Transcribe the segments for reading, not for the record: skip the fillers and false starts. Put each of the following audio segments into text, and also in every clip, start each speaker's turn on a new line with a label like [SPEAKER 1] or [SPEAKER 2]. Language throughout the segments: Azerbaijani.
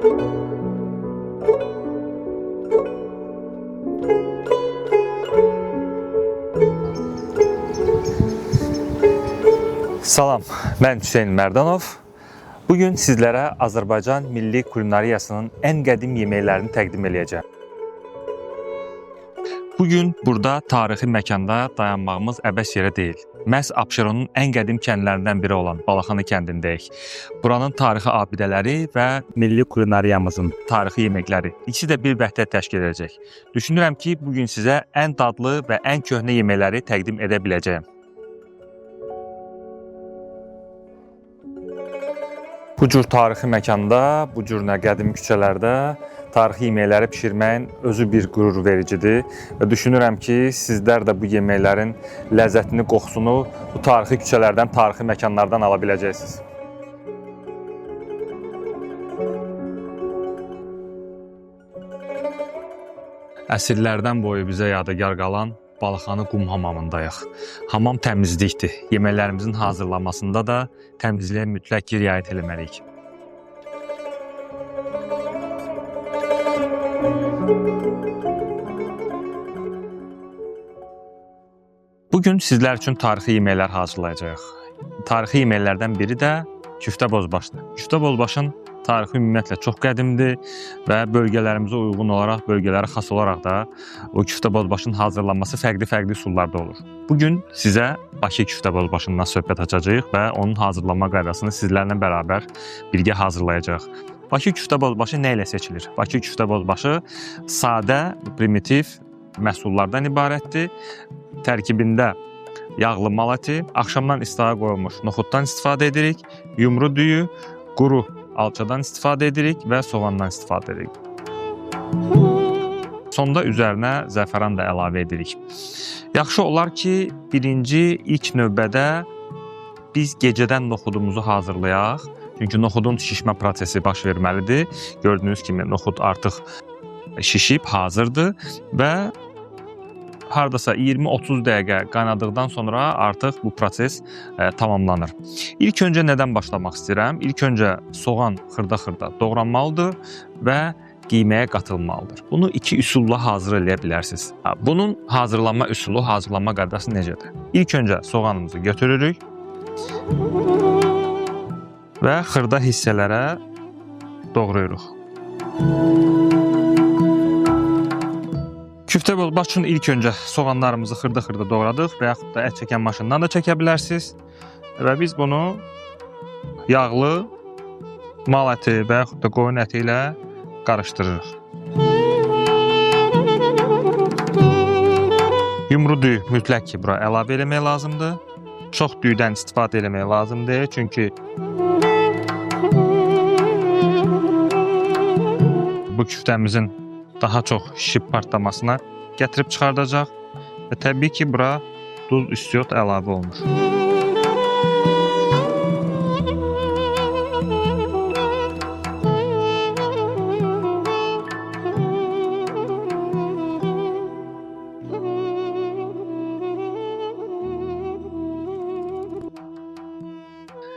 [SPEAKER 1] Salam, mən Hüseyn Mərdanov. Bugün sizlərə Azərbaycan milli kulinariyasının ən qədim yeməklərini təqdim edəcəyəm. Bugün burada tarixi məkanda dayanmağımız əbəs yerə deyil. Məhz Abşeronun ən qədim kəndlərindən biri olan Balaxanı kəndindəyik. Buranın tarixi abidələri və milli kulinariyamızın tarixi yeməkləri ikisi də bir vəhdət təşkil edəcək. Düşünürəm ki, bugün sizə ən dadlı və ən köhnə yeməkləri təqdim edə biləcəyəm. Bu cür tarixi məkanda, bu cür qədim küçələrdə tarixi yeməkləri bişirməyin özü bir qürur vericidir və düşünürəm ki, sizlər də bu yeməklərin ləzzətini, qoxusunu bu tarixi küçələrdən, tarixi məkanlardan ala biləcəksiniz. Əsrlərdən boyu bizə yadigar qalan Balaxanı qum hamamındayıq. Hamam təmizlikdir. Yeməklərimizin hazırlanmasında da təmizliyə mütləq riayət etməliyik. Bugün sizlər üçün tarixi yeməklər hazırlayacağıq. Tarixi yeməklərdən biri də küftə bozbaşdır. Küftə bozbaşın tarixi ümumiyyətlə çox qədimdir və bölgələrimizə uyğun olaraq, bölgələrə xas olaraq da o küftə bozbaşının hazırlanması fərqli üsullarda olur. Bugün sizə Bakı küftə bozbaşından söhbət açacağıq və onun hazırlanma qaydasını sizlərlə bərabər birgə hazırlayacağıq. Bakı küftə bozbaşı nə ilə seçilir? Bakı küftə bozbaşı sadə, primitiv məhsullardan ibarətdir. Tərkibində yağlı mal əti, axşamdan istağa qoyulmuş noxuddan istifadə edirik, yumru düyü, quru alçadan istifadə edirik və soğandan istifadə edirik. Sonda üzərinə zəfəran da əlavə edirik. Yaxşı olar ki, ilk növbədə biz gecədən noxudumuzu hazırlayaq. Çünki noxudun şişmə prosesi baş verməlidir. Gördüyünüz kimi noxud artıq şişib, hazırdır və hardasa 20-30 dəqiqə qaynadıqdan sonra artıq bu proses tamamlanır. İlk öncə nədən başlamaq istəyirəm? İlk öncə soğan xırda-xırda doğranmalıdır və qiyməyə qatılmalıdır. Bunu iki üsulla hazır edə bilərsiniz. Bunun hazırlanma üsulu, hazırlanma qaydası necədir? İlk öncə soğanımızı götürürük və xırda hissələrə doğrayırıq. Küftə bozbaş üçün ilk öncə soğanlarımızı xırda-xırda doğradıq və yaxud da ət çəkən maşından da çəkə bilərsiniz. Və biz bunu yağlı mal əti və yaxud da qoyun əti ilə qarışdırırıq. Yumru düyü mütləq ki, bura əlavə eləmək lazımdır. Çox düyüdən istifadə eləmək lazımdır, çünki bu küftəmizin daha çox şişib partlamasına gətirib çıxardacaq və təbii ki, bura duz, üstiyot əlavə olunur.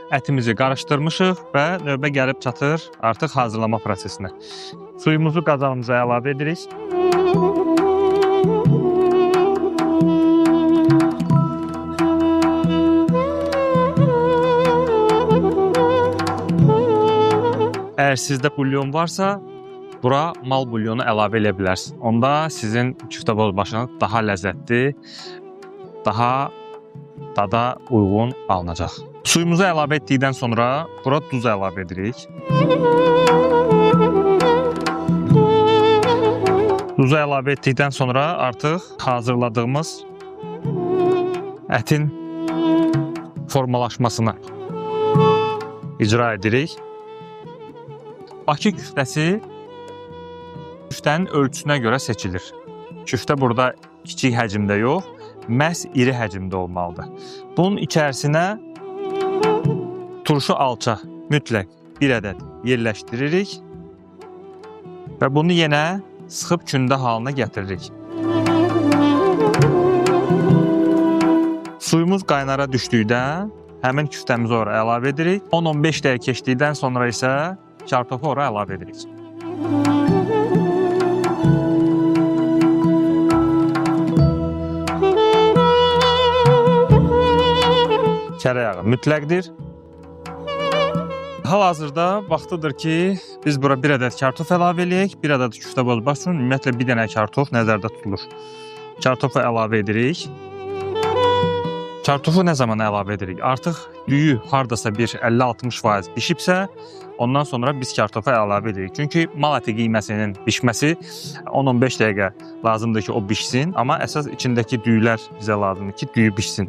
[SPEAKER 1] Ətimizi qarışdırmışıq və növbə gəlib çatır artıq hazırlama prosesinə. Suyumuzu qazanımıza əlavə edirik. Əgər sizdə bulyon varsa, bura mal bulyonu əlavə edə bilərsiniz. Onda sizin küftə bozbaşınız daha ləzzətli, daha dada uyğun alınacaq. Suyumuzu əlavə etdikdən sonra bura duz əlavə edirik. Duzu əlavə etdikdən sonra artıq hazırladığımız ətin formalaşmasına icra edirik. Bakı küftəsi küftənin ölçüsünə görə seçilir. Küftə burada kiçik həcmdə yox, məhz iri həcmdə olmalıdır. Bunun içərisinə turşu alça mütləq bir ədəd yerləşdiririk və bunu yenə sıxıb kündə halına gətiririk. Suyumuz qaynara düşdükdə həmin küftəmizi ora əlavə edirik. 10-15 dəqiqə keçdikdən sonra isə kartofu ora əlavə edirik. kərə yağı mütləqdir. Hal-hazırda vaxtıdır ki, biz bura bir ədəd kartof əlavə eləyək. Bir ədəd küftə bozbaş üçün ümumiyyətlə bir dənə kartof nəzərdə tutulur. Kartofu əlavə edirik. Kartofu nə zaman əlavə edirik? Artıq düyü hardasa bir 50-60% bişibsə, ondan sonra biz kartofu əlavə edirik. Çünki mal əti qiyməsinin bişməsi 10-15 dəqiqə lazımdır ki, o bişsin. Amma əsas içindəki düyülər bizə lazımdır ki, düyü bişsin.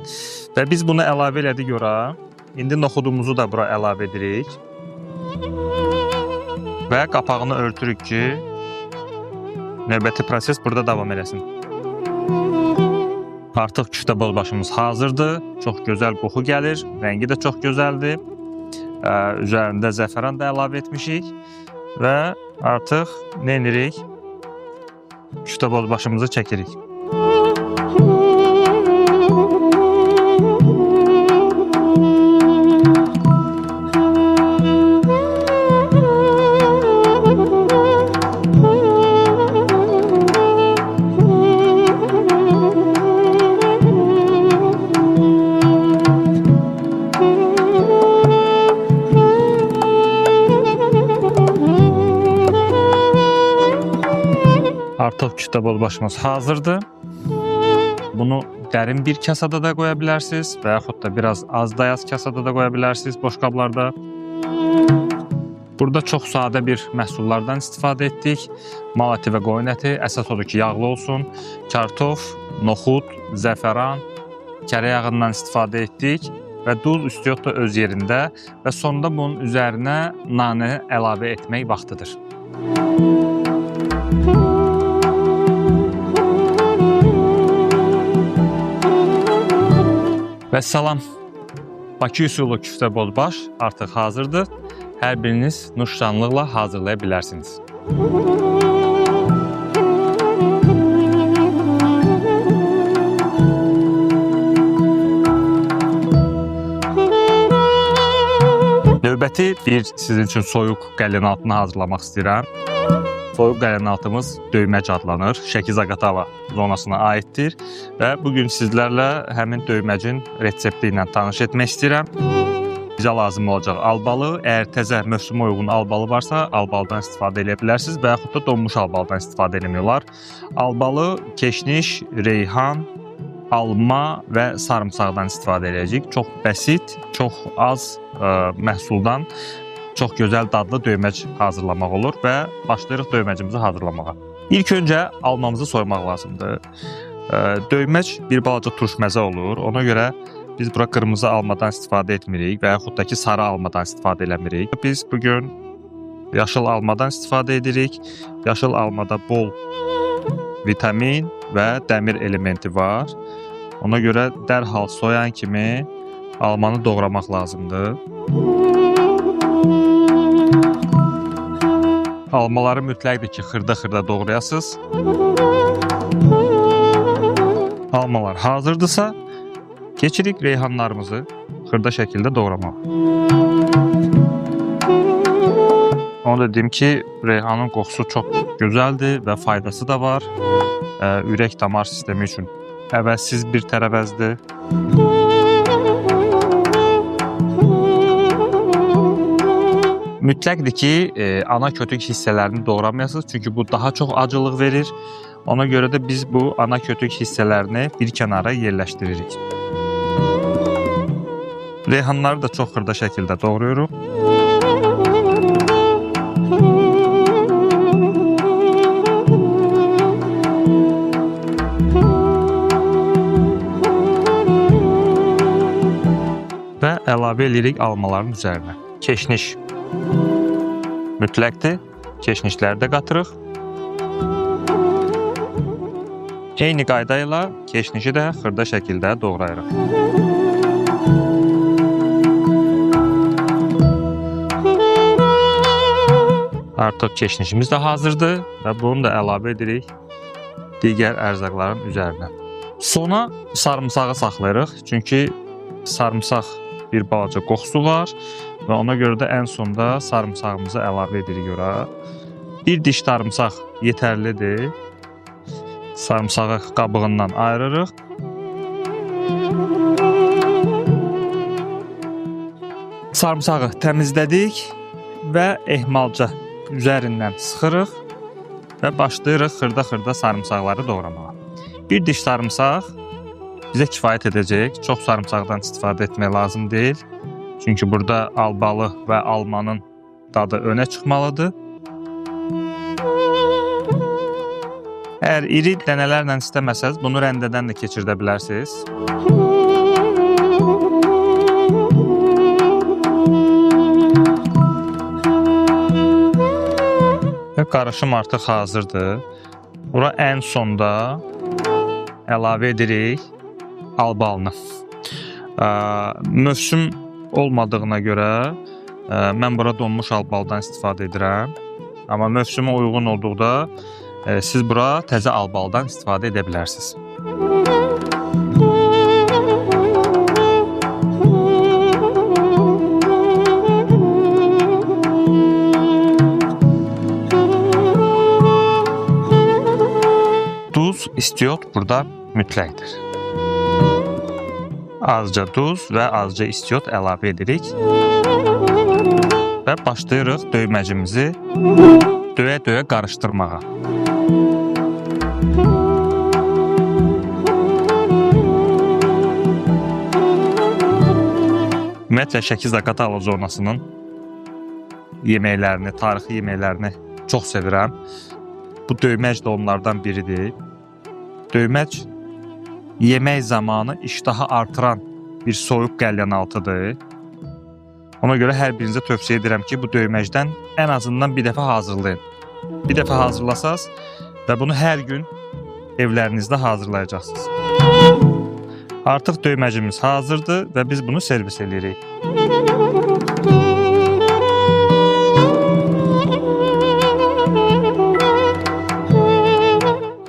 [SPEAKER 1] Və biz bunu əlavə elədik ora. İndi noxudumuzu da bura əlavə edirik. Və qapağını örtürük ki, növbəti proses burada davam eləsin. Artıq küftə bozbaşımız hazırdır. Çox gözəl qoxu gəlir. Rəngi də çox gözəldir. Üzərində zəfəran da əlavə etmişik. Və artıq nə edirik? Küftə bozbaşımızı çəkirik. Artıq küftə bozbaşımız hazırdır. Bunu dərin bir kasada da qoya bilərsiniz və yaxud da biraz az dayaz kasada da qoya bilərsiniz boş qablarda. Burada çox sadə bir məhsullardan istifadə etdik. Mal əti və qoyun əti, əsas odur ki, yağlı olsun. Kartof, noxud, zəfəran, kərə yağından istifadə etdik və duz üstü da öz yerində və sonda bunun üzərinə nanə əlavə etmək vaxtıdır. Və salam, Bakı üsulu küftə bozbaş artıq hazırdır. Hər biriniz nuşdanlıqla hazırlaya bilərsiniz. Növbəti bir sizin üçün soyuq qəlinaltını hazırlamaq istəyirəm. Soyuq qəlinaltımız döyməcə adlanır. Şəki-Zaqatala zonasına aiddir və bugün sizlərlə həmin döyməcin resepti ilə tanış etmək istəyirəm. Bizə lazım olacaq albalı. Əgər təzə mövsümə uyğun albalı varsa, albalıdan istifadə edə bilərsiniz və yaxud da donmuş albalıdan istifadə etmək olar. Albalı, keşniş, reyhan, alma və sarımsaqdan istifadə edəcəyik. Çox bəsit, çox az məhsuldan çox gözəl dadlı döyməc hazırlamaq olur və başlayırıq döyməcimizi hazırlamağa. İlk öncə almamızı soymaq lazımdır. Döyməc bir balaca turşməzə olur. Ona görə biz bura qırmızı almadan istifadə etmirik və yaxud da ki, sarı almadan istifadə eləmirik. Biz bugün yaşıl almadan istifadə edirik. Yaşıl almada bol vitamin və dəmir elementi var. Ona görə dərhal soyan kimi almanı doğramaq lazımdır. Almaları mütləqdir ki, xırda-xırda doğrayasınız. Almalar hazırdırsa, keçirik reyhanlarımızı xırda şəkildə doğramaq. Onu da deyim ki, reyhanın qoxusu çox gözəldir və faydası da var. Ürək-damar sistemi üçün əvəzsiz bir tərəvəzdir. Mütləqdir ki, ana kötük hissələrini doğramayasınız, çünki bu daha çox acılıq verir. Ona görə də biz bu ana kötük hissələrini bir kənara yerləşdiririk. Reyhanları da çox xırda şəkildə doğrayırıq. Və əlavə edirik almaların üzərinə. Keşniş mütləqdir. Keşnişləri də qatırıq. Eyni qayda ilə keşnişi də xırda şəkildə doğrayırıq. Artıq keşnişimiz də hazırdır və bunu da əlavə edirik digər ərzaqların üzərinə. Sona sarımsağı saxlayırıq, çünki sarımsaq bir balaca qoxusu var və ona görə də ən sonda sarımsağımızı əlavə edirik ora. Bir diş sarımsaq yetərlidir. Sarımsağı qabığından ayırırıq. Sarımsağı təmizlədik və ehmalca üzərindən sıxırıq və başlayırıq xırda-xırda sarımsaqları doğramağa. Bir diş sarımsaq bizə kifayət edəcək. Çox sarımsaqdan istifadə etmək lazım deyil. Çünki burada albalı və almanın dadı önə çıxmalıdır. Əgər iri dənələrlə istəməsəz, bunu rəndədən də keçirdə bilərsiniz. Və qarışım artıq hazırdır. Bura ən sonda əlavə edirik albalını. Mövsüm olmadığına görə mən bura donmuş albaldan istifadə edirəm. Amma mövsümə uyğun olduqda siz bura təzə albaldan istifadə edə bilərsiniz. Duz, istiot burada mütləqdir. Azca duz və azca istiot əlavə edirik. Və başlayırıq düyməcimizi döyə-döyə qarışdırmağa. Ümumiyyətlə, Şəki-Zaqatala zonasının yeməklərini, tarixi yeməklərini çox sevirəm. Bu döyməc də onlardan biridir. Döyməc yemək zamanı iştahı artıran bir soyuq qəlyanaltıdır. Ona görə hər birinizə tövsiyə edirəm ki, bu döyməcdən ən azından bir dəfə hazırlayın. Bir dəfə hazırlasaz və bunu hər gün evlərinizdə hazırlayacaqsınız. Artıq döyməcimiz hazırdır və biz bunu servis edirik.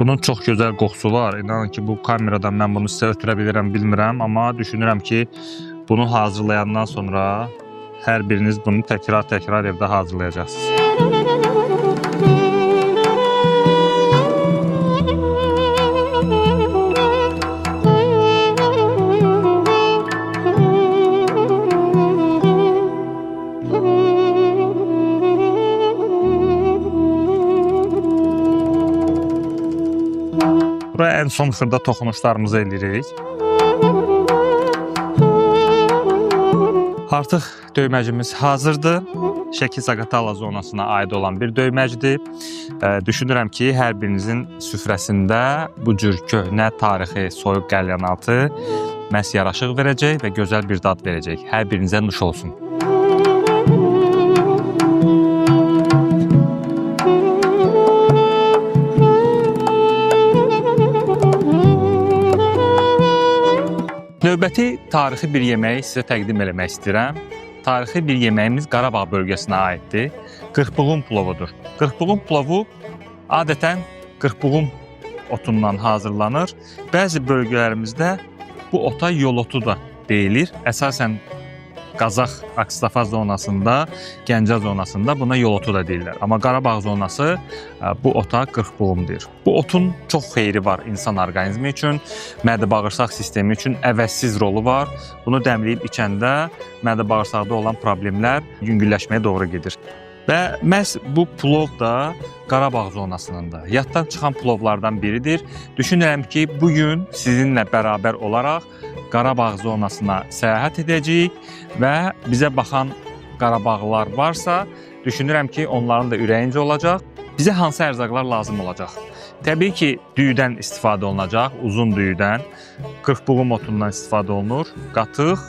[SPEAKER 1] Bunun çox gözəl qoxusu var. İnanın ki, bu kameradan mən bunu sizə ötürə bilirəm, bilmirəm. Amma düşünürəm ki, bunu hazırlayandan sonra hər biriniz bunu təkrar-təkrar evdə hazırlayacaqsınız. Buraya ən son xırda toxunuşlarımızı edirik. Artıq düyməcimiz hazırdır. Şəki-Zaqatala zonasına aid olan bir düyməcdir. Düşünürəm ki, hər birinizin süfrəsində bu cür köhnə tarixi soyuq qəlyanaltı məhz yaraşıq verəcək və gözəl bir dad verəcək. Hər birinizə nuş olsun. Növbəti tarixi bir yeməyi sizə təqdim eləmək istəyirəm. Tarixi bir yeməyimiz Qarabağ bölgəsinə aiddir. Qırxbuğum plovudur. Qırxbuğum plovu adətən qırxbuğum otundan hazırlanır. Bəzi bölgələrimizdə bu ota yol otu da deyilir. Əsasən Qazax Akstafa zonasında, Gəncə zonasında buna yol otu da deyirlər. Amma Qarabağ zonası bu ota qırxbuğum deyir. Bu otun çox xeyri var insan orqanizmi üçün, mədə-bağırsaq sistemi üçün əvəzsiz rolu var. Bunu dəmləyib içəndə mədə-bağırsaqda olan problemlər yüngülləşməyə doğru gedir. Və məhz bu plov da Qarabağ zonasının da yaddan çıxan plovlardan biridir. Düşünürəm ki, bugün sizinlə bərabər olaraq Qarabağ zonasına səyahət edəcəyik və bizə baxan Qarabağlılar varsa, düşünürəm ki, onların da ürəyincə olacaq. Bizə hansı ərzaqlar lazım olacaq? Təbii ki, düyüdən istifadə olunacaq, uzun düyüdən. Qırxbuğum otundan istifadə olunur. Qatıq,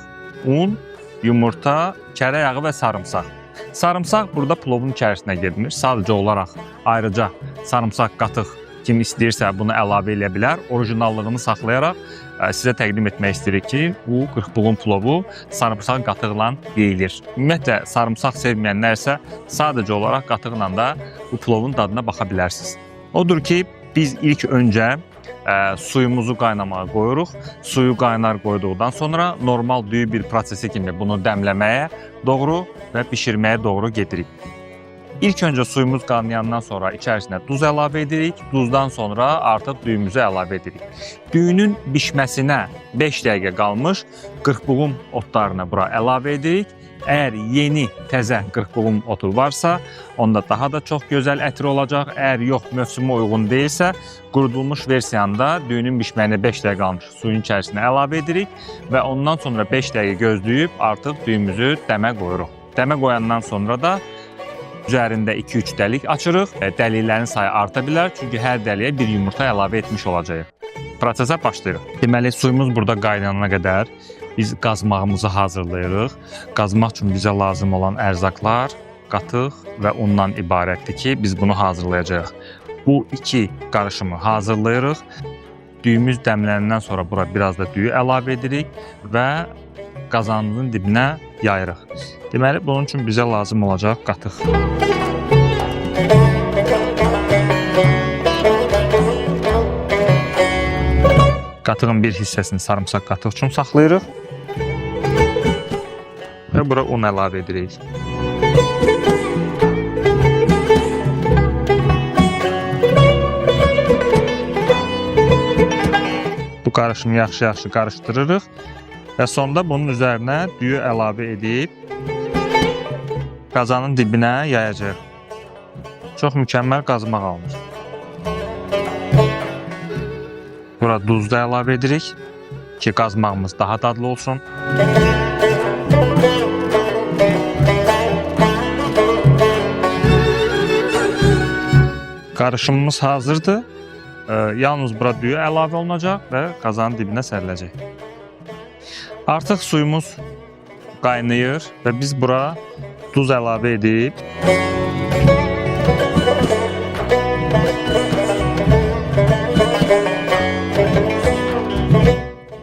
[SPEAKER 1] un, yumurta, kərə yağı və sarımsaq. Sarımsaq burada plovun içərisinə girmir. Sadəcə olaraq ayrıca sarımsaq, qatıq kim istəyirsə bunu əlavə edə bilər. Orijinallığını saxlayaraq sizə təqdim etmək istəyirik ki, bu qırxbuğum plovu sarımsaq qatıqla yeyilir. Ümumiyyətlə, sarımsaq sevməyənlər isə sadəcə olaraq qatıqla da bu plovun dadına baxa bilərsiniz. Odur ki, biz ilk öncə suyumuzu qaynamağa qoyuruq. Suyu qaynar qoyduqdan sonra normal düyü bir prosesi kimi bunu dəmləməyə doğru və bişirməyə doğru gedirik. İlk öncə suyumuz qaynayandan sonra içərisinə duz əlavə edirik. Duzdan sonra artıq düyümüzü əlavə edirik. Düyünün bişməsinə 5 dəqiqə qalmış qırxbuğum otlarını bura əlavə edirik Əgər yeni, təzə qırxbuğum otu varsa, onda daha da çox gözəl ətri olacaq. Əgər yox, mövsümə uyğun deyilsə, qurudulmuş versiyanda düyünün bişməyinə 5 dəqiqə qalmış suyun içərisinə əlavə edirik və ondan sonra 5 dəqiqə gözləyib artıq düyümüzü dəmə qoyuruq. Dəmə qoyandan sonra da üzərində 2-3 dəlik açırıq. Dəliklərin sayı arta bilər, çünki hər dəliyə bir yumurta əlavə etmiş olacağıq. Prosesə başlayırıq. Deməli, suyumuz burada qaynayana qədər biz qazmağımızı hazırlayırıq. Qazmaq üçün bizə lazım olan ərzaqlar qatıq və undan ibarətdir ki, biz bunu hazırlayacağıq. Bu iki qarışımı hazırlayırıq. Düyümüz dəmlənəndən sonra bura biraz da düyü əlavə edirik və qazanımızın dibinə yayırıq. Deməli, bunun üçün bizə lazım olacaq qatıq. Qatığın bir hissəsini sarımsaq qatıq üçün saxlayırıq və bura un əlavə edirik. Bu qarışımı yaxşı-yaxşı qarışdırırıq və sonda bunun üzərinə düyü əlavə edib qazanın dibinə yayacağıq. Çox mükəmməl qazmaq alınır. Bura duz da əlavə edirik ki, qazmağımız daha dadlı olsun. Qarışımımız hazırdır. Yalnız bura düyü əlavə olunacaq və qazanın dibinə səriləcək. Artıq suyumuz qaynayır və biz bura duz əlavə edib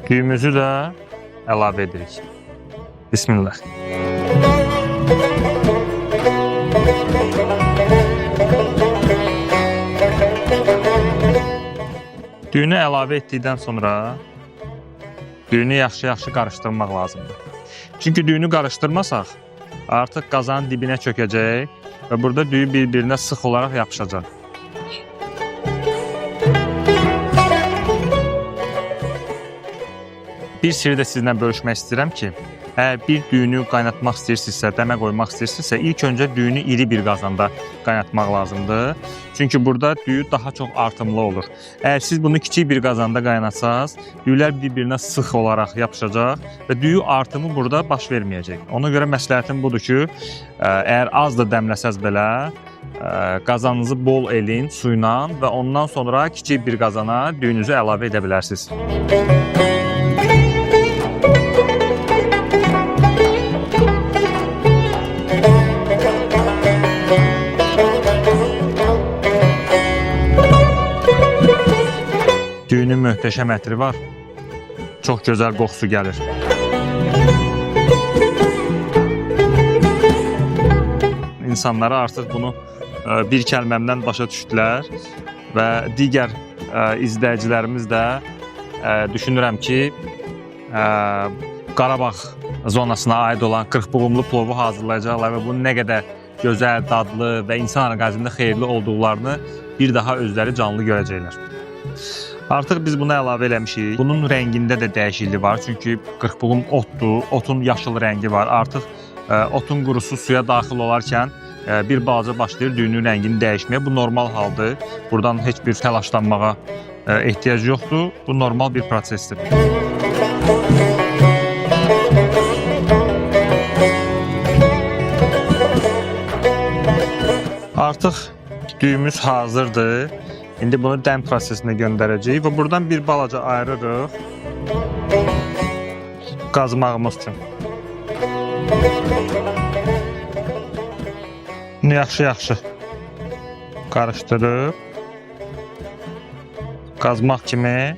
[SPEAKER 1] düyümüzü də əlavə edirik. Bismillah. Düyünü əlavə etdikdən sonra düyünü yaxşı-yaxşı qarışdırmaq lazımdır. Çünki düyünü qarışdırmasaq, artıq qazanın dibinə çökəcək və burada düyü bir-birinə sıx olaraq yapışacaq. Bir sirri də sizinlə bölüşmək istəyirəm ki, əgər bir düyünü qaynatmaq istəyirsinizsə, dəmə qoymaq istəyirsinizsə, ilk öncə düyünü iri bir qazanda qaynatmaq lazımdır. Çünki burada düyü daha çox artımlı olur. Əgər siz bunu kiçik bir qazanda qaynatsanız, düyülər bir-birinə sıx olaraq yapışacaq və düyü artımı burada baş verməyəcək. Ona görə məsləhətim budur ki, əgər az da dəmləsəz belə, qazanınızı bol elin suyla və ondan sonra kiçik bir qazana düyünüzü əlavə edə bilərsiniz. Düyünün möhtəşəm ətri var. Çox gözəl qoxusu gəlir. İnsanlara artıq bunu bir kəlməmdən başa düşdülər və digər izləyicilərimiz də düşünürəm ki, Qarabağ zonasına aid olan qırxbuğumlu plovu hazırlayacaqlar və bunun nə qədər gözəl, dadlı və insan orqanizmində xeyirli olduqlarını bir daha özləri canlı görəcəklər. Artıq biz bunu əlavə eləmişik. Bunun rəngində də dəyişiklik var. Çünki qırxbuğum otdur, otun yaşıl rəngi var. Artıq otun qurusu suya daxil olarkən bir balaca başlayır düyünün rəngini dəyişməyə. Bu normal haldır. Buradan heç bir təlaşlanmağa ehtiyac yoxdur. Bu normal bir prosesdir. Artıq düyümüz hazırdır. İndi bunu dəm prosesinə göndərəcəyik və buradan bir balaca ayırırıq qazmağımız üçün. Bunu yaxşı-yaxşı qarışdırıb qazmaq kimi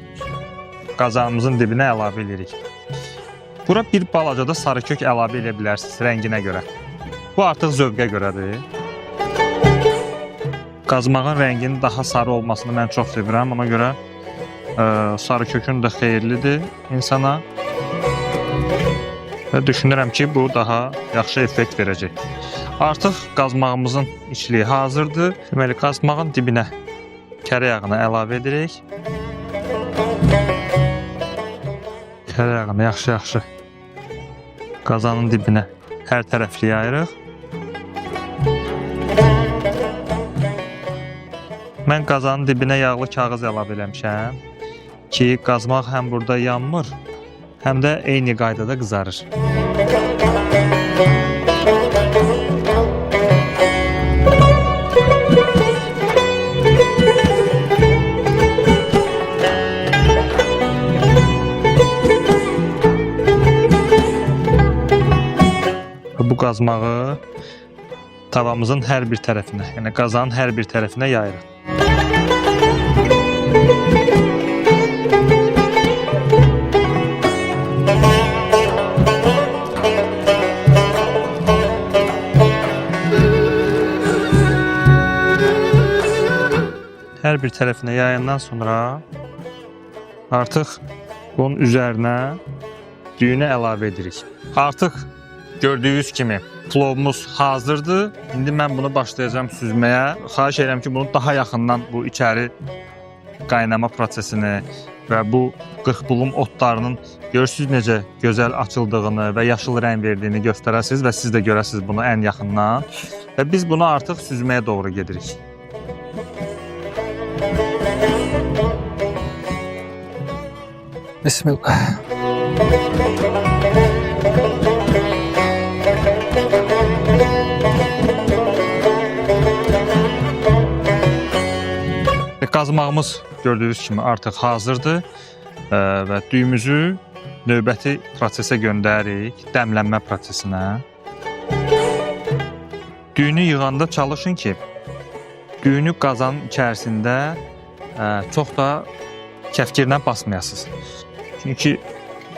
[SPEAKER 1] qazanımızın dibinə əlavə edirik. Bura bir balaca da sarı kök əlavə edə bilərsiniz rənginə görə. Bu artıq zövqə görədir. Qazmağın rənginin daha sarı olmasını mən çox sevirəm. Ona görə sarı kökün də xeyirlidir insana. Və düşünürəm ki, bu daha yaxşı effekt verəcək. Artıq qazmağımızın içliyi hazırdır. Deməli, qazmağın dibinə kərə yağını əlavə edirik. Kərə yağını yaxşı-yaxşı qazanın dibinə hər tərəfli yayırıq. Mən qazanın dibinə yağlı kağız əlavə eləmişəm ki, qazmaq həm burada yanmır, həm də eyni qaydada qızarır. Bu qazmağı tavamızın hər bir tərəfinə, yəni qazanın hər bir tərəfinə yayırıq. Hər bir tərəfinə yayandan sonra artıq bunun üzərinə düyünü əlavə edirik. Artıq gördüyünüz kimi plovumuz hazırdır. İndi mən bunu başlayacağım süzməyə. Xahiş edirəm ki, bunu daha yaxından bu içəri qaynama prosesini və bu qırxbulum otlarının görürsünüz necə gözəl açıldığını və yaşıl rəng verdiyini göstərəsiniz və siz də görəsiniz bunu ən yaxından. Və biz bunu artıq süzməyə doğru gedirik. Bismillah. Qazmağımız gördüyünüz kimi artıq hazırdır və düyümüzü növbəti prosesə göndəririk, dəmlənmə prosesinə. Düyünü yığanda çalışın ki, düyünü qazanın içərisində çox da kəfkirlə basmayasınız. Çünki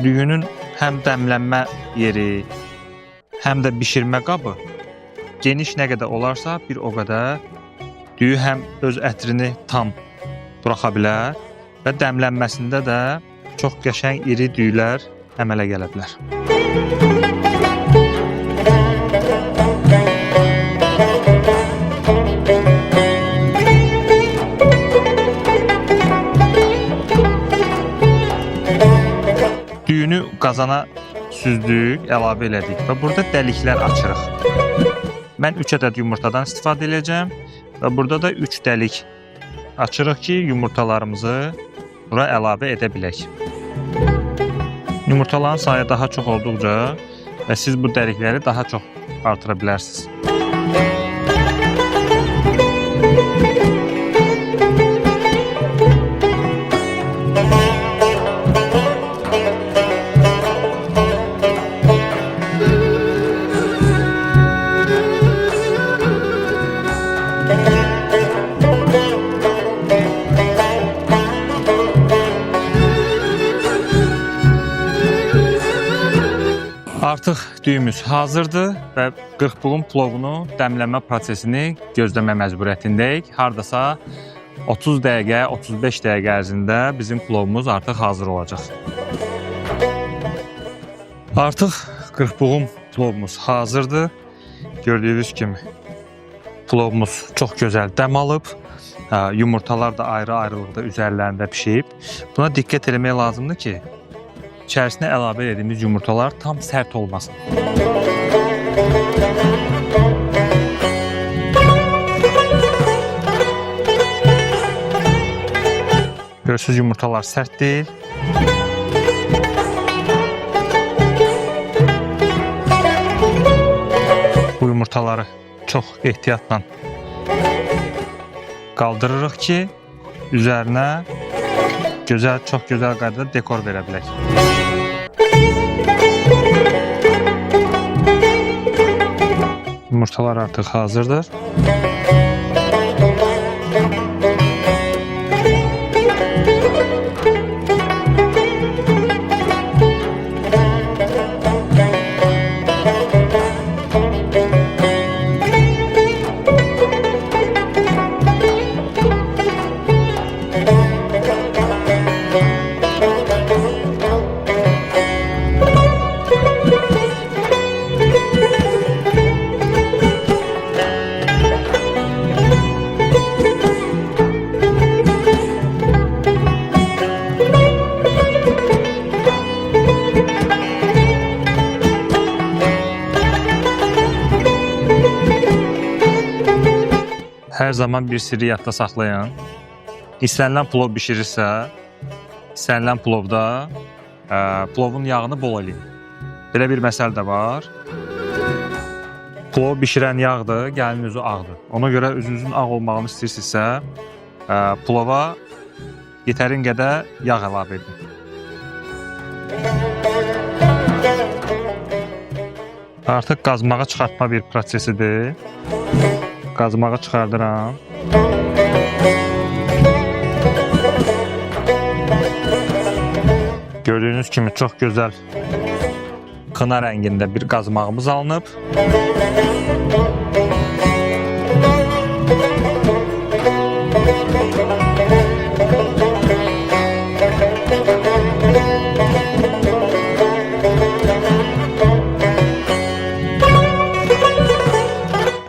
[SPEAKER 1] düyünün həm dəmlənmə yeri, həm də bişirmə qabı geniş nə qədər olarsa bir o qədər düyü həm öz ətrini tam buraxa bilər və dəmlənməsində də çox qəşəng iri düyülər əmələ gələ bilər. Düyünü qazana süzdük, əlavə elədik və burada dəliklər açırıq. Mən 3 ədəd yumurtadan istifadə edəcəm və burada da 3 dəlik açırıq ki, yumurtalarımızı bura əlavə edə bilək. Yumurtaların sayı daha çox olduqca və siz bu dəlikləri daha çox artıra bilərsiniz. Artıq düyümüz hazırdır və qırxbulum plovunu dəmlənmə prosesini gözləmə məcburiyyətindəyik. Hardasa 30 dəqiqə, 35 dəqiqə ərzində bizim plovumuz artıq hazır olacaq. Artıq qırxbulum plovumuz hazırdır. Gördüyünüz kimi plovumuz çox gözəl dəm alıb. Yumurtalar da ayrı-ayrılıqda üzərlərində pişib. Buna diqqət etmək lazımdır ki, içərisinə əlavə etdiyimiz yumurtalar tam sərt olmasın. Görürsünüz, yumurtalar sərt deyil. Bu yumurtaları çox ehtiyatla qaldırırıq ki, üzərinə çox gözəl qaydada dekor verə bilək. Yumurtalar artıq hazırdır. Hər zaman bir sirri yadda saxlayın. İstənilən plov bişirirsə, istənilən plovda plovun yağını bol eləyin. Belə bir məsələ də var. Plov bişirən yağdır, gəlin özü ağdır. Ona görə özünüzün ağ olmağını istəyirsinizsə, plova yetərin qədər yağ əlavə edin. Artıq qazmağı çıxartma bir prosesidir. Qazmağı çıxardıram. Gördüyünüz kimi çox gözəl kına rəngində bir qazmağımız alınıb.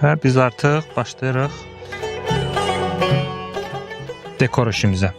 [SPEAKER 1] Və biz artıq başlayırıq dekor işimizə.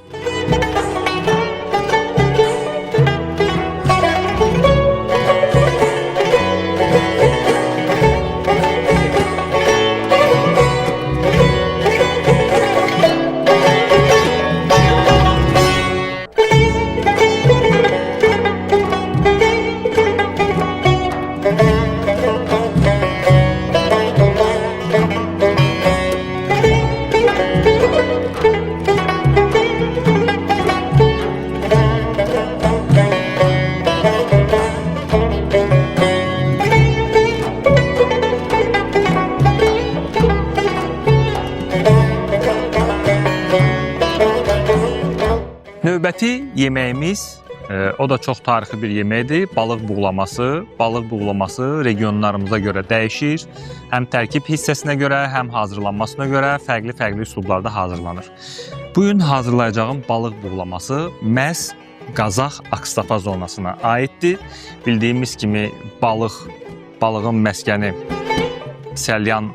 [SPEAKER 1] Növbəti yeməyimiz, o da çox tarixi bir yeməkdir. Balıq buğlaması. Balıq buğlaması regionlarımıza görə dəyişir. Həm tərkib hissəsinə görə, həm hazırlanmasına görə fərqli üslublarda hazırlanır. Bugün hazırlayacağım balıq buğlaması məhz Qazax Akstafa zonasına aiddir. Bildiyimiz kimi balığın məskəni Səlyan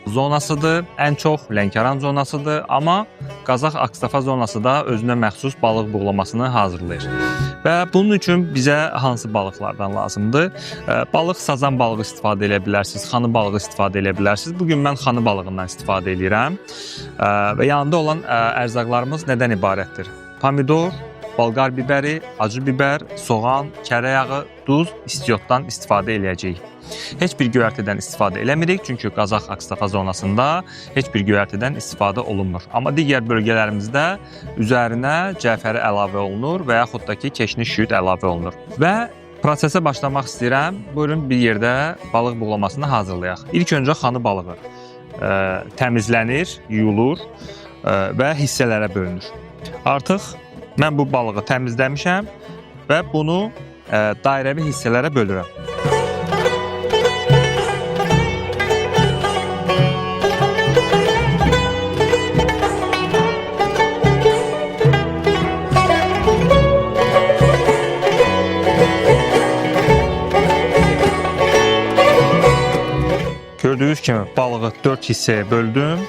[SPEAKER 1] zonasıdır, ən çox Lənkəran zonasıdır, amma Qazax Akstafa zonası da özünə məxsus balıq buğlamasını hazırlayır. Və bunun üçün bizə hansı balıqlardan lazımdır? Balıq sazan balığı istifadə edə bilərsiniz, xanı balığı istifadə edə bilərsiniz. Bugün mən xanı balığından istifadə edirəm. Və yanında olan ərzaqlarımız nədən ibarətdir? Pomidor, Bolqar bibəri, acı bibər, soğan, kərə yağı, duz, istiotdan istifadə edəcəyik. Heç bir göyərtidən istifadə eləmirik, çünki Qazax Akstafa zonasında heç bir göyərtidən istifadə olunmur. Amma digər bölgələrimizdə üzərinə cəfəri əlavə olunur və yaxud da ki, keşniş şüyüd əlavə olunur. Və prosesə başlamaq istəyirəm. Buyurun bir yerdə balıq buğlamasını hazırlayaq. İlk öncə xanı balığı təmizlənir, yuyulur və hissələrə bölünür. Artıq mən bu balığı təmizləmişəm və bunu dairəvi hissələrə bölürəm. Gördüyünüz kimi balığı 4 hissəyə böldüm.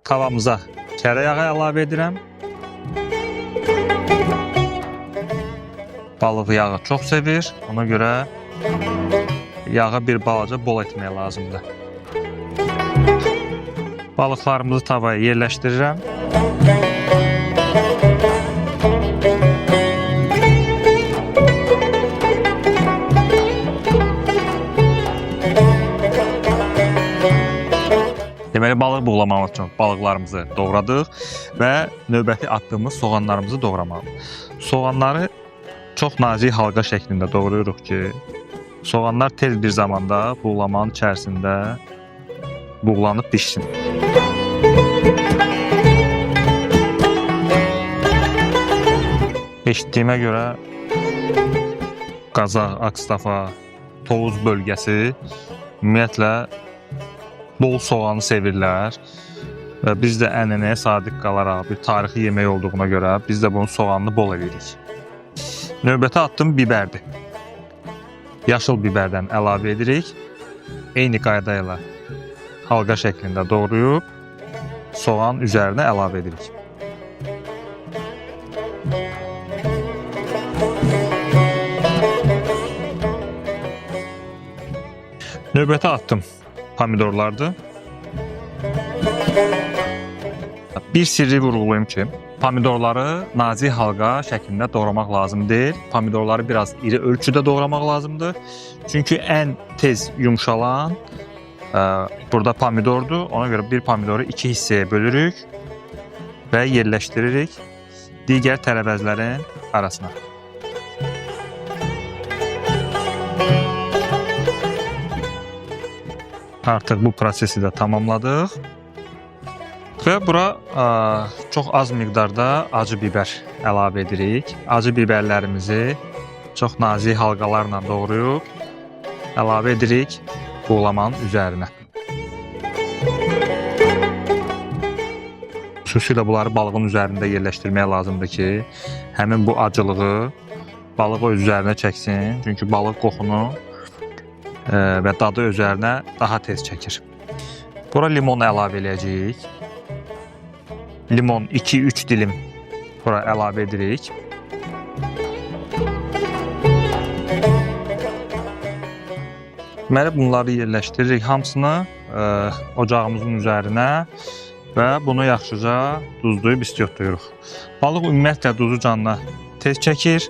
[SPEAKER 1] Tavamıza kərə yağı əlavə edirəm. Balıq yağı çox sevir, ona görə yağı bir balaca bol etməyə lazımdır. Balıqlarımızı tavaya yerləşdirirəm. Deməli, balıq buğlamamız üçün balıqlarımızı doğradıq və növbəti addımımız soğanlarımızı doğramaq. Soğanları çox nazik halqa şəklində doğrayırıq ki, soğanlar tez bir zamanda buğlamanın içərisində buğlanıb pişsin. Eşitdiyimə görə Qazax, Akstafa, Tovuz bölgəsi ümumiyyətlə bol soğanı sevirlər və biz də ənənəyə sadiq qalaraq bir tarixi yemək olduğuna görə biz də bunun soğanını bol edirik. Növbəti addım bibərdir. Yaşıl bibərdən əlavə edirik. Eyni qayda ilə halqa şəklində doğrayıb soğan üzərinə əlavə edirik. Növbəti addım pomidorlardır. Bir sirri vurğulayım ki, pomidorları nazik halqa şəklində doğramaq lazım deyil. Pomidorları biraz iri ölçüdə doğramaq lazımdır. Çünki ən tez yumşalan burada pomidordur. Ona görə bir pomidoru iki hissəyə bölürük və yerləşdiririk digər tərəvəzlərin arasına. Artıq bu prosesi də tamamladıq. Və bura çox az miqdarda acı biber əlavə edirik. Acı biberlərimizi çox nazik halqalarla doğrayıb əlavə edirik buğlamanın üzərinə. Xüsusilə bunları balığın üzərində yerləşdirmək lazımdır ki, həmin bu acılığı balığı öz üzərinə çəksin. Çünki balıq qoxunu və dadı üzərinə daha tez çəkir. Bura limon əlavə edəcəyik. Limon 2-3 dilim bura əlavə edirik. Deməli, bunları yerləşdiririk hamısını ocağımızın üzərinə və bunu yaxşıca duzlayıb istiotlayırıq. Balıq ümumiyyətlə duzu canına tez çəkir.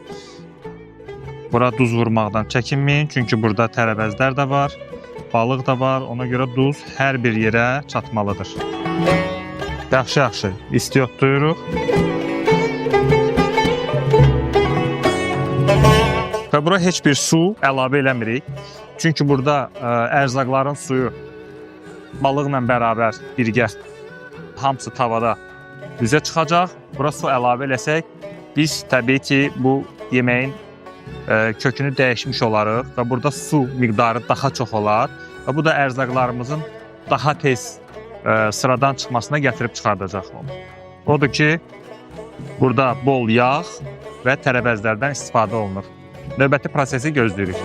[SPEAKER 1] Bura duz vurmaqdan çəkinməyin, çünki burada tərəvəzlər də var, balıq da var. Ona görə duz hər bir yerə çatmalıdır. Yaxşı istiotlayırıq. Və bura heç bir su əlavə eləmirik. Çünki burada ərzaqların suyu balıqla bərabər birgə hamısı tavada üzə çıxacaq. Bura su əlavə eləsək, biz təbii ki bu yeməyin kökünü dəyişmiş olarıq və burada su miqdarı daha çox olar və bu da ərzaqlarımızın daha tez sıradan çıxmasına gətirib çıxardacaq. Odur ki, burada bol yağ və tərəvəzlərdən istifadə olunur. Növbəti prosesi gözləyirik.